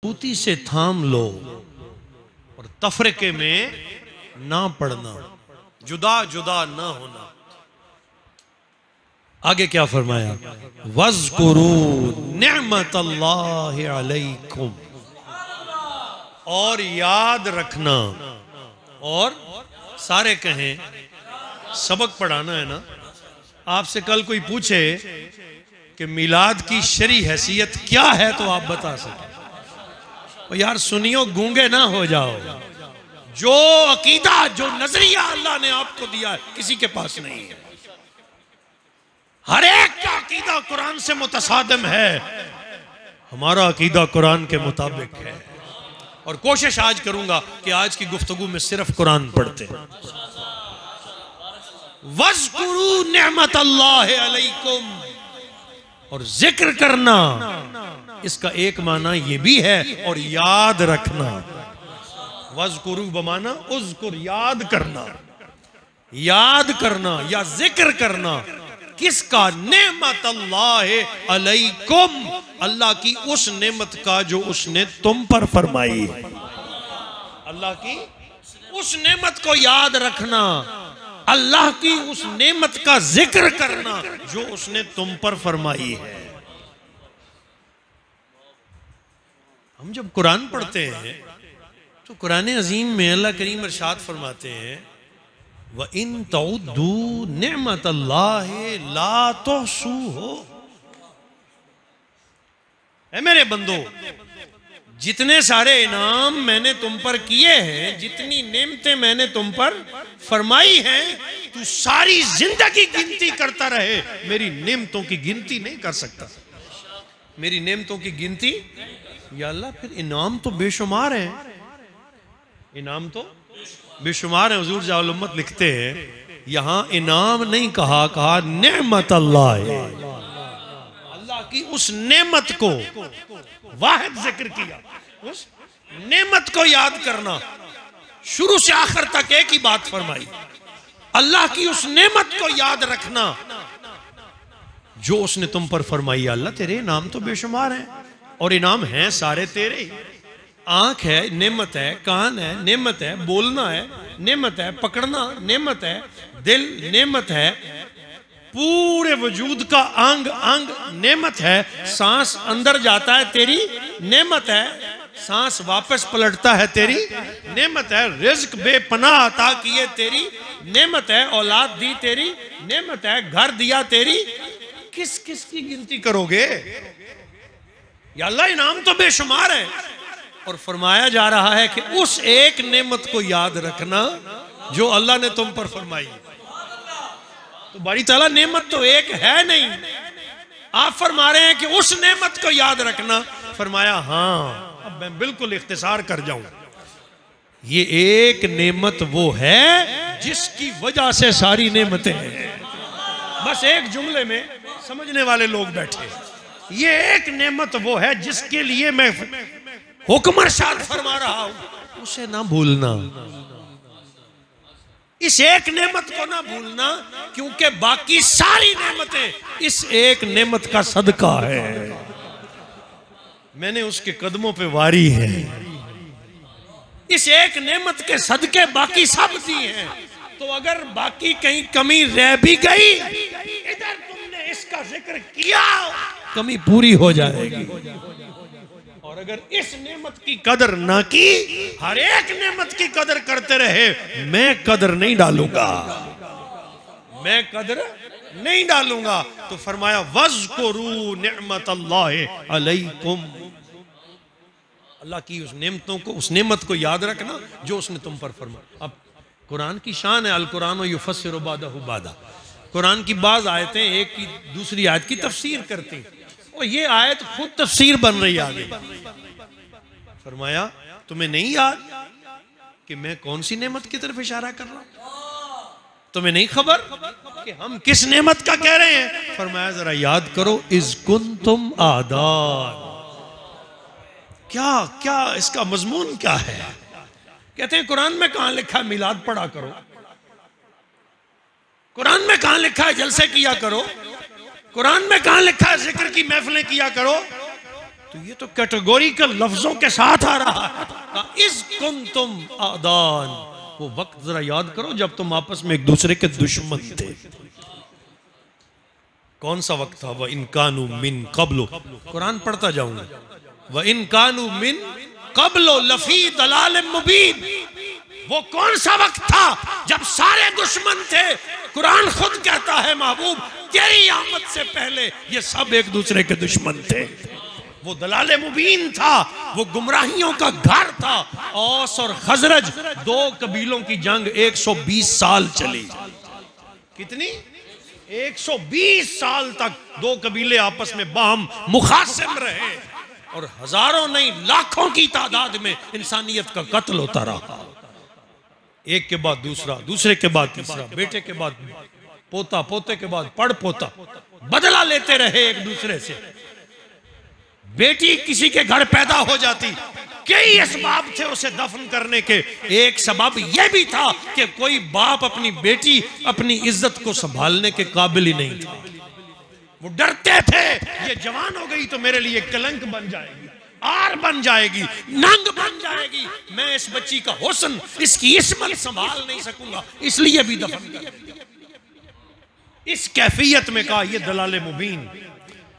मजबूती से थाम लो और तफरके में ना पड़ना, जुदा जुदा ना होना। आगे क्या फरमाया? वज़कुरू निअमतल्लाहि अलैकुम, और याद रखना। और सारे कहें, सबक पढ़ाना है ना। आपसे कल कोई पूछे कि मिलाद की शरई हैसियत क्या है तो आप बता सकें। और यार सुनियो, गूंगे ना हो जाओ। जो अकीदा, जो नजरिया अल्लाह ने आपको दिया है किसी के पास नहीं है। हर एक का अकीदा कुरान से मुतसादिम है। हमारा अकीदा कुरान के मुताबिक है। और कोशिश आज करूंगा कि आज की गुफ्तगू में सिर्फ कुरान पढ़ते हैं। वज़कुरू निअमतल्लाहि अलैकुम, और जिक्र करना, इसका एक माना ये भी है, और याद रखना। वज़कुरू बमाना उज़कुर, याद करना। याद करना या जिक्र करना किसका? नेमतल्लाहि अलैकुम, अल्लाह की उस नेमत का जो उसने तुम पर फरमाई है। अल्लाह की उस नेमत को याद रखना, अल्लाह की उस नेमत का जिक्र करना जो उसने तुम पर फरमाई है। हम जब कुरान पढ़ते हैं तो कुरान अजीम में अल्लाह करीम इरशाद फरमाते हैं, व इन तउद्दू निअमतल्लाहि ला तुहसूहा। ऐ मेरे बंदो, जितने सारे इनाम मैंने तुम पर किए हैं, जितनी नेमतें मैंने तुम पर फरमाई हैं, तू सारी जिंदगी गिनती करता रहे, मेरी नेमतों की गिनती नहीं कर सकता। मेरी नेमतों की गिनती, या अल्लाह फिर इनाम तो बेशुमार हैं। इनाम तो बेशुमार है। हुजूर जाउल उम्मत लिखते हैं, यहां इनाम नहीं कहा, कहा नेमत अल्लाह है। अल्लाह की उस नेमत को वाहिद जिक्र किया, उस नेमत को याद करना। शुरू से आखिर तक एक ही बात फरमाई, अल्लाह की उस नेमत को याद रखना जो उसने तुम पर फरमाई। अल्लाह तेरे इनाम तो बेशुमार हैं, और इनाम हैं सारे तेरे ही। आंख है, नेमत है। कान है, नेमत है। बोलना है, नेमत है। पकड़ना, नेमत है। दिल, नेमत है। पूरे वजूद का अंग अंग नेमत है। सांस अंदर जाता है, तेरी नेमत है। सांस वापस पलटता है, तेरी नेमत है। रिज्क बेपनाह अता किए, तेरी नेमत है। औलाद दी, तेरी नेमत है। घर दिया, तेरी। किस किस की गिनती करोगे? या अल्लाह इनाम तो बेशुमार है। और फरमाया जा रहा है कि उस एक नेमत को याद रखना जो अल्लाह ने तुम पर फरमाई। तो बड़ी ताला नेमत तो एक है नहीं। आप फरमा रहे हैं कि उस नेमत को याद रखना। फरमाया हाँ, अब मैं बिल्कुल इख्तिसार कर जाऊं। ये एक नेमत वो है जिसकी वजह से सारी नेमतें हैं। बस एक जुमले में समझने वाले लोग बैठे। ये एक नेमत वो है जिसके लिए मैं हुक्म इरशाद फरमा रहा हूं, उसे ना भूलना। इस एक नेमत को ना भूलना, क्योंकि बाकी सारी नेमतें इस एक नेमत का सदका है। मैंने उसके कदमों पे वारी है। इस एक नेमत के सदके बाकी सब दी हैं। तो अगर बाकी कहीं कमी रह भी गई, इधर तुमने इसका जिक्र किया, कमी पूरी हो जाएगी। और अगर इस नेमत की कदर ना की, हर एक नेमत की कदर करते रहे, मैं कदर नहीं डालूंगा। मैं कदर नहीं डालूंगा। तो फरमाया वज़कुरू निअमतल्लाहि अलैकुम, अल्लाह की उस नेमतों को, उस नेमत को याद रखना जो उसने तुम पर फरमाया। अब कुरान की शान है, अल कुरान युफस्सिरु बादहु बादा। कुरान की बाज आयतें एक की दूसरी आयत की तफसीर करती, और ये आयत खुद तफसीर बन रही आगे। फरमाया तुम्हें नहीं याद कि मैं कौन सी नेमत की तरफ इशारा कर रहा हूं? तुम्हें नहीं खबर कि हम किस नेमत का कह रहे हैं? फरमाया जरा याद करो, इज़ कुंतुम आदान। क्या क्या इसका मजमून क्या है? कहते हैं कुरान में कहां लिखा है मिलाद पढ़ा करो? कुरान में कहां लिखा है जलसे किया करो? कुरान में कहां लिखा है जिक्र की महफिलें किया करो? तो ये तो कैटेगोरिकल लफ्जों के साथ आ रहा है। इस कुन तुम आदान, वो वक्त जरा याद करो जब तुम आपस में एक दूसरे के दुश्मन थे। कौन सा वक्त था? वह इनकानु मिन कब्लो, कुरान पढ़ता जाऊंगा, वह इनकानु मिन कब्लो लफी दलाल मुबीन। वो कौन सा वक्त था जब सारे दुश्मन थे? कुरान खुद कहता है महबूब तेरी आमद से पहले ये सब एक दूसरे के दुश्मन थे। वो दलाल मुबीन था, वो गुमराहियों का घर था। औस और खजरज, दो कबीलों की जंग 120 साल चली। कितनी? 120 साल तक दो कबीले आपस में बाहम मुखासिम रहे और हजारों नहीं लाखों की तादाद में इंसानियत का कत्ल होता रहा। एक के बाद दूसरा, दूसरे के बाद तीसरा, बेटे के बाद पोता, पोते के बाद पड़ पोता, बदला लेते रहे एक दूसरे से। बेटी किसी के घर पैदा हो जाती, कई असबाब थे उसे दफन करने के। एक सबब यह भी था कि कोई बाप अपनी बेटी, अपनी इज्जत को संभालने के काबिल ही नहीं था। वो डरते थे ये जवान हो गई तो मेरे लिए कलंक बन जाएगी, आर बन जाएगी, नंग बन जाएगी, मैं इस बच्ची का हुस्न, इसकी इस्मत संभाल नहीं सकूंगा, इसलिए भी दफन कर दिया। इस कैफियत में कहा ये दलाले मुबीन।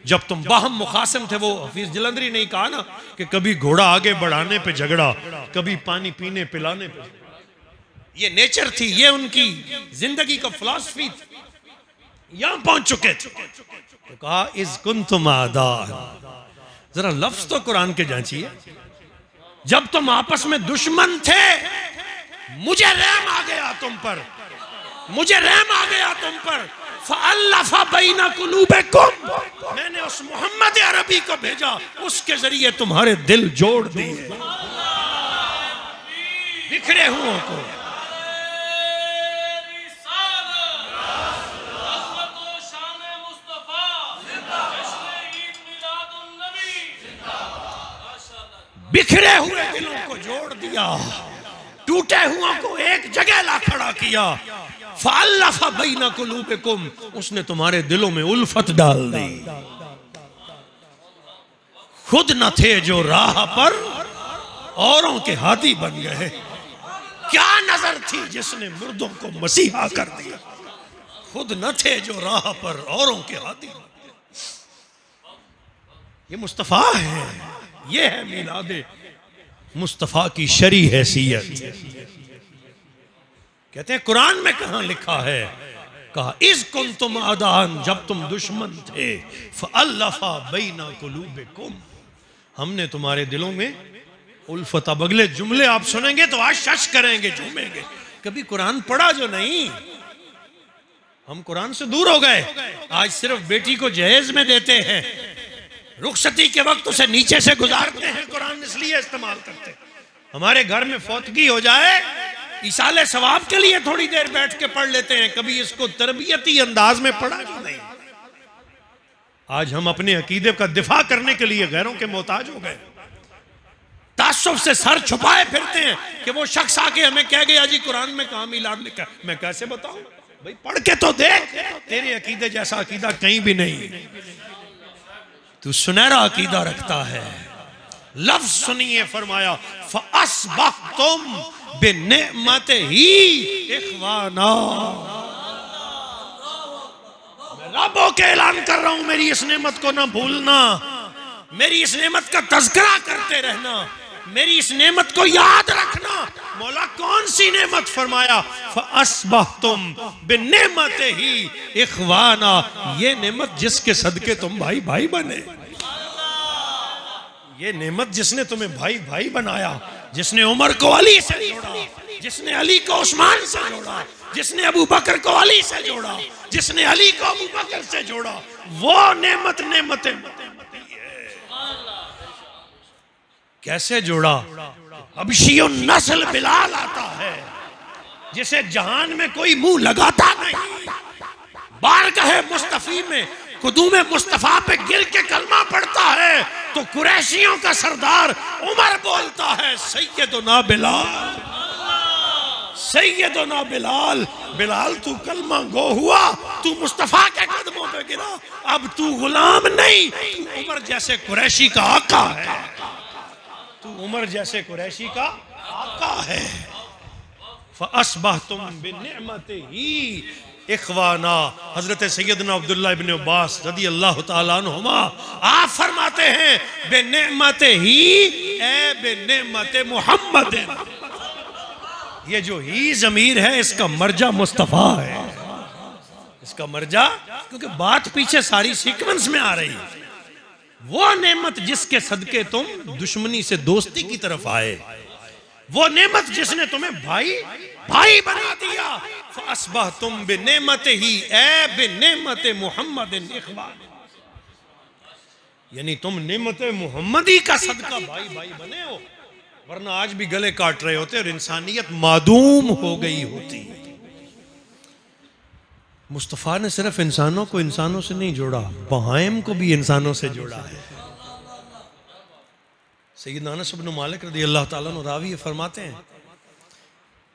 जब तुम बाहम मुखासिम थे, वो हफीज जलंधरी ने कहा ना कि कभी घोड़ा आगे बढ़ाने पे झगड़ा, कभी पानी पीने पिलाने पे। ये नेचर थी, ये उनकी जिंदगी का फिलॉसफी थी। यहां पहुंच चुके थे तो कहा इस कुंतुम आदान। जरा लफ्ज तो कुरान के जांचिए। जब तुम आपस में दुश्मन थे, मुझे रहम आ गया तुम पर, मुझे रहम आ गया तुम पर। फ़अल्लफ़ा बैना कुलूबिकुम, मैंने उस मोहम्मद अरबी को भेजा, उसके जरिए तुम्हारे दिल जोड़ दिए बिखरे हुओं को। बिखरे हुए दिलों को जोड़ दिया, टूटे हुओं को एक जगह ला खड़ा किया। फ़अल्लफ़ा बैना कुलूबिकुम, उसने तुम्हारे दिलों में उल्फत डाल दी। खुद न थे जो राह पर, औरों के हाथी बन गए। क्या नजर थी जिसने मुर्दों को मसीहा कर दिया। खुद न थे जो राह पर, औरों के हाथी। ये मुस्तफा है, ये है मिलादे मुस्तफा की शरी हैसियत। कहते हैं कुरान में कहां लिखा है? कहा इस कुंतुम आदान, जब तुम दुश्मन थे, फ़अल्लफ़ा बैना कुलूबिकुम, हमने तुम्हारे दिलों में उल्फत। अब अगले जुमले आप सुनेंगे तो आज शश करेंगे, झूमेंगे। कभी कुरान पढ़ा जो नहीं, हम कुरान से दूर हो गए। आज सिर्फ बेटी को जहेज में देते हैं, रुखसती के वक्त उसे नीचे से गुजारते हैं, कुरान इसलिए इस्तेमाल करते हैं। हमारे घर में फौतगी हो जाए, इसाले सवाब के लिए थोड़ी देर बैठ के पढ़ लेते हैं, कभी इसको तरबियती अंदाज में पढ़ा नहीं। आज हम अपने अकीदे का दिफा करने के लिए गैरों के मोहताज हो गए। तासुफ से सर छुपाए फिरते हैं कि वो शख्स आके हमें कह गया जी कुरान में कहां मिलाद लिखा है। मैं कैसे बताऊं भाई, पढ़ के तो देख, तेरे अकीदे जैसा अकीदा कहीं भी नहीं। तू सुनहरा अकीदा रखता है। लफ्ज सुनिए, फरमाया फ़अस्बहतुम बिनिअमतिही इख़वाना। मैं रब्बों के ऐलान कर रहा हूं, मेरी इस नेमत को ना भूलना, मेरी इस नेमत का तज़किरा करते रहना, मेरी इस नेमत को याद रखना। मौला कौन सी नेमत? फरमाया फ़अस्बहतुम बिनिअमतिही इख़वाना। ये नेमत जिसके सदके तुम भाई भाई बने, ये नेमत जिसने तुम्हें भाई भाई बनाया, जिसने उमर को अली से जोड़ा, जिसने अली को उस्मान से जोड़ा, जिसने अबू बकर को अली से जोड़ा, जिसने अली को अबू बकर से जोड़ा, वो नेमत नेमत है। कैसे जोड़ा? हबशियो नस्ल बिलाल आता है, जिसे जहान में कोई मुंह लगाता नहीं। बारगाह मुस्तफी में कुदूम मुस्तफा पे गिर के कलमा पड़ता है तो कुरैशियों का सरदार उमर बोलता है सैयदुना बिलाल, सैयदना बिलाल, बिलाल तू कलमा गो हुआ, तू मुस्तफा के कदमों पे गिरा, अब तू गुलाम नहीं, तू उमर जैसे कुरैशी का आका है, तू उमर जैसे कुरैशी का आका है। फअस्बहतुम बिनिअमतिही इख्वाना। हजरत सैयदना अब्दुल्लाह इब्न अब्बास रदियल्लाहु ताला अन्हुमा आप फरमाते हैं बिनिअमतिही ए बिनिअमति मुहम्मद। ये जो ही ज़मीर है इसका मर्जा मुस्तफ़ा है, इसका मर्जा, क्योंकि बात पीछे सारी सीक्वेंस में आ रही है। वो नेमत जिसके सदके तुम दुश्मनी से दोस्ती की तरफ आए, वो नेमत जिसने तुम्हें भाई भाई बना दिया। फअस्बहतुम बिनेमतिही ए बिनेमति मुहम्मदिन इख्वान, यानी तुम नेमत मुहम्मदी का सदका भाई भाई बने हो, वरना आज भी गले काट रहे होते और इंसानियत मादूम हो गई होती। मुस्तफ़ा ने सिर्फ इंसानों को इंसानों से नहीं जोड़ा, बहाइम को भी इंसानों से जोड़ा है। सैयदना अनस इब्न मालिक रज़ियल्लाहु ताला अन्हु रावी फरमाते हैं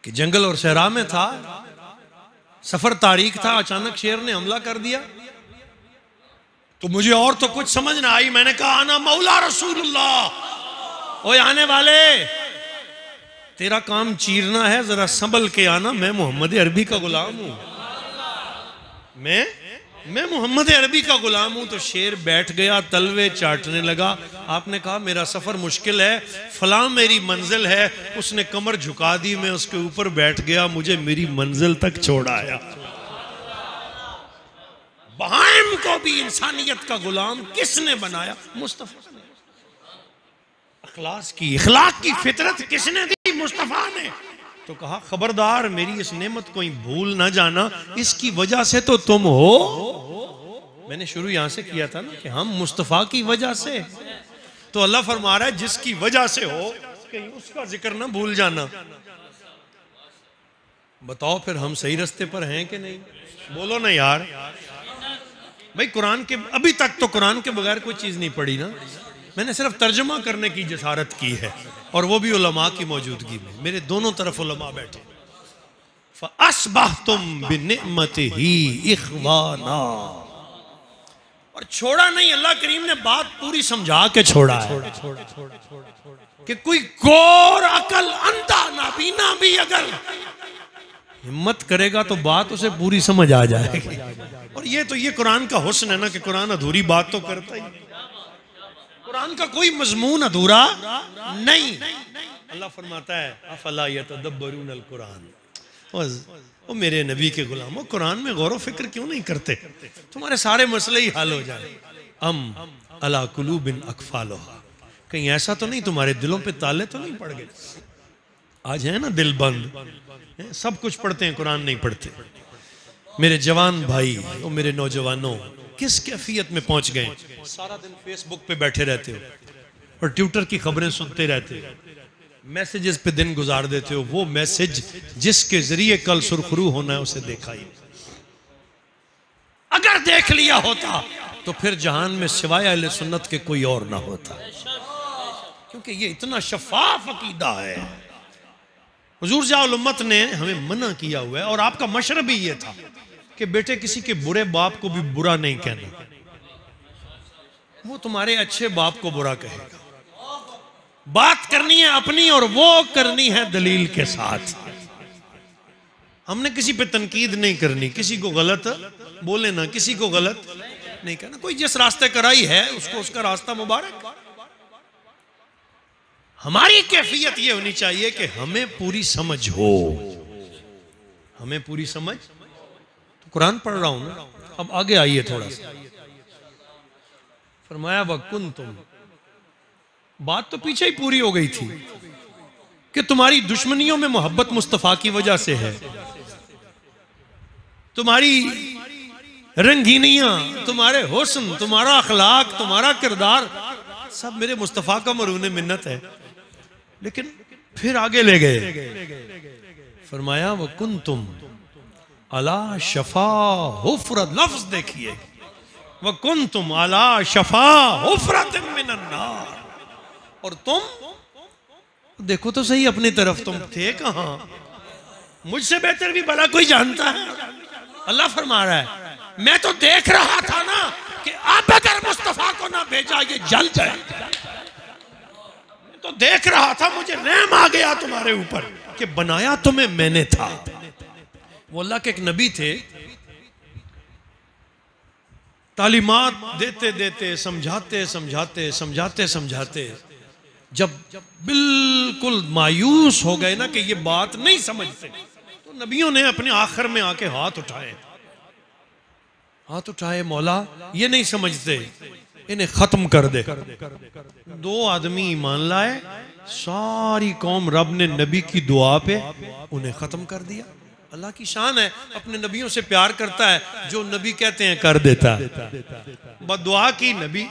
कि जंगल और सहरा में था, सफर तारीख था, अचानक शेर ने हमला कर दिया, तो मुझे और तो कुछ समझ ना आई। मैंने कहा आना मौला रसूलुल्लाह, ओए आने वाले, तेरा काम चीरना है, जरा संभल के आना, मैं मोहम्मद अरबी का गुलाम हूं, मैं मोहम्मद अरबी का गुलाम हूं। तो शेर बैठ गया, तलवे चाटने लगा। आपने कहा मेरा सफर मुश्किल है, फलां मेरी मंजिल है। उसने कमर झुका दी, मैं उसके ऊपर बैठ गया, मुझे मेरी मंजिल तक छोड़ाया। बहाइम को भी इंसानियत का गुलाम किसने बनाया? मुस्तफा ने। इखलाक की फितरत किसने दी? मुस्तफा ने। तो कहा खबरदार मेरी इस नेमत को भूल ना जाना, इसकी वजह से तो तुम हो। मैंने शुरू यहां से किया था ना कि हम मुस्तफा की वजह से, तो अल्लाह फरमा रहा है जिसकी वजह से हो कहीं उसका जिक्र ना भूल जाना। बताओ फिर हम सही रास्ते पर हैं कि नहीं? बोलो ना यार। भाई कुरान के, अभी तक तो कुरान के बगैर कोई चीज नहीं पढ़ी ना, मैंने सिर्फ तर्जुमा करने की जसारत की है, और वो भी उलमा की मौजूदगी में। मेरे दोनों तरफ उलमा बैठे। फअस्बहतुम बिनिअमतिही इख्वाना, और छोड़ा नहीं, अल्लाह करीम ने बात पूरी समझा के छोड़ा है कि कोई गौर अकल अंधा नाबीना भी अगर हिम्मत करेगा तो बात उसे पूरी समझ आ जाएगी। और ये कुरान का हुस्न है ना कि कुरान अधूरी बात तो करता ही, कुरान का कोई मजमून अधूरा नहीं। अल्लाह फरमाता है अफला यतदब्बरून अल कुरान, ओ मेरे नबी के गुलामों, कुरान में गौर व फिक्र क्यों नहीं करते? तुम्हारे सारे मसले ही हल हो जाए। अम अला कुलूबिन अकफालुहा, कहीं ऐसा तो नहीं तुम्हारे दिलों पे ताले तो नहीं पड़ गए? आज है ना दिल बंद, सब कुछ पढ़ते हैं, कुरान नहीं पढ़ते। मेरे जवान भाई और मेरे नौजवानों, किस कैफियत में पहुंच गए? सारा दिन फेसबुक पे बैठे रहते हो और ट्विटर की खबरें सुनते रहते हो, मैसेजेस पे दिन गुजार देते हो। वो मैसेज जिसके जरिए कल सुरखरू होना है उसे देखा ही, अगर देख लिया होता तो फिर जहान में सिवाय अहले सुन्नत के कोई और ना होता, क्योंकि ये इतना शफाफ अकीदा है। हुजूर जाउल उम्मत ने हमें मना किया हुआ है, और आपका मशरब भी ये था कि बेटे किसी के बुरे बाप को भी बुरा नहीं कहना, वो तुम्हारे अच्छे बाप को बुरा कहेगा। बात करनी है अपनी, और वो करनी है दलील के साथ। हमने किसी पे तनकीद नहीं करनी, किसी को गलत बोले ना, किसी को गलत नहीं कहना। कोई जिस रास्ते कराई है उसको उसका रास्ता मुबारक। हमारी कैफियत ये होनी चाहिए कि हमें पूरी समझ हो, हमें पूरी समझ। तो कुरान पढ़ रहा हूं ना, अब आगे आइए थोड़ा सा। फरमाया वकुंतुम, बात तो पीछे ही पूरी हो गई थी कि तुम्हारी दुश्मनियों में मोहब्बत मुस्तफा की वजह से है, तुम्हारी रंगीनियां, तुम्हारे हुस्न, तुम्हारा अखलाक, तुम्हारा किरदार सब मेरे मुस्तफा का मरूने मिन्नत है। लेकिन फिर आगे ले गए, फरमाया वकुंतुम अला शफा हुफरत, लफ्ज देखिए, वकुंतुम अला शफा हुफरत मिनन नार, और तुम देखो तो सही अपनी तरफ, तुम थे कहां? मुझसे बेहतर भी भला कोई जानता है? अल्लाह फरमा रहा है मैं तो देख रहा था ना कि अब अगर मुस्तफा को ना भेजा ये जल जाए। मैं तो देख रहा था, मुझे रहम आ गया तुम्हारे ऊपर कि बनाया तुम्हें मैंने था। वो अल्लाह के एक नबी थे, तालीमात देते देते समझाते समझाते समझाते समझाते जब बिल्कुल मायूस हो गए ना कि ये बात नहीं समझते, तो नबियों ने अपने आखिर में आके हाथ उठाए, मौला ये नहीं समझते, इन्हें खत्म कर दे। 2 आदमी ईमान लाए, सारी कौम रब ने नबी की दुआ पे उन्हें खत्म कर दिया। अल्लाह की शान है, अपने नबियों से प्यार करता है, जो नबी कहते हैं कर देता है। बददुआ की नबी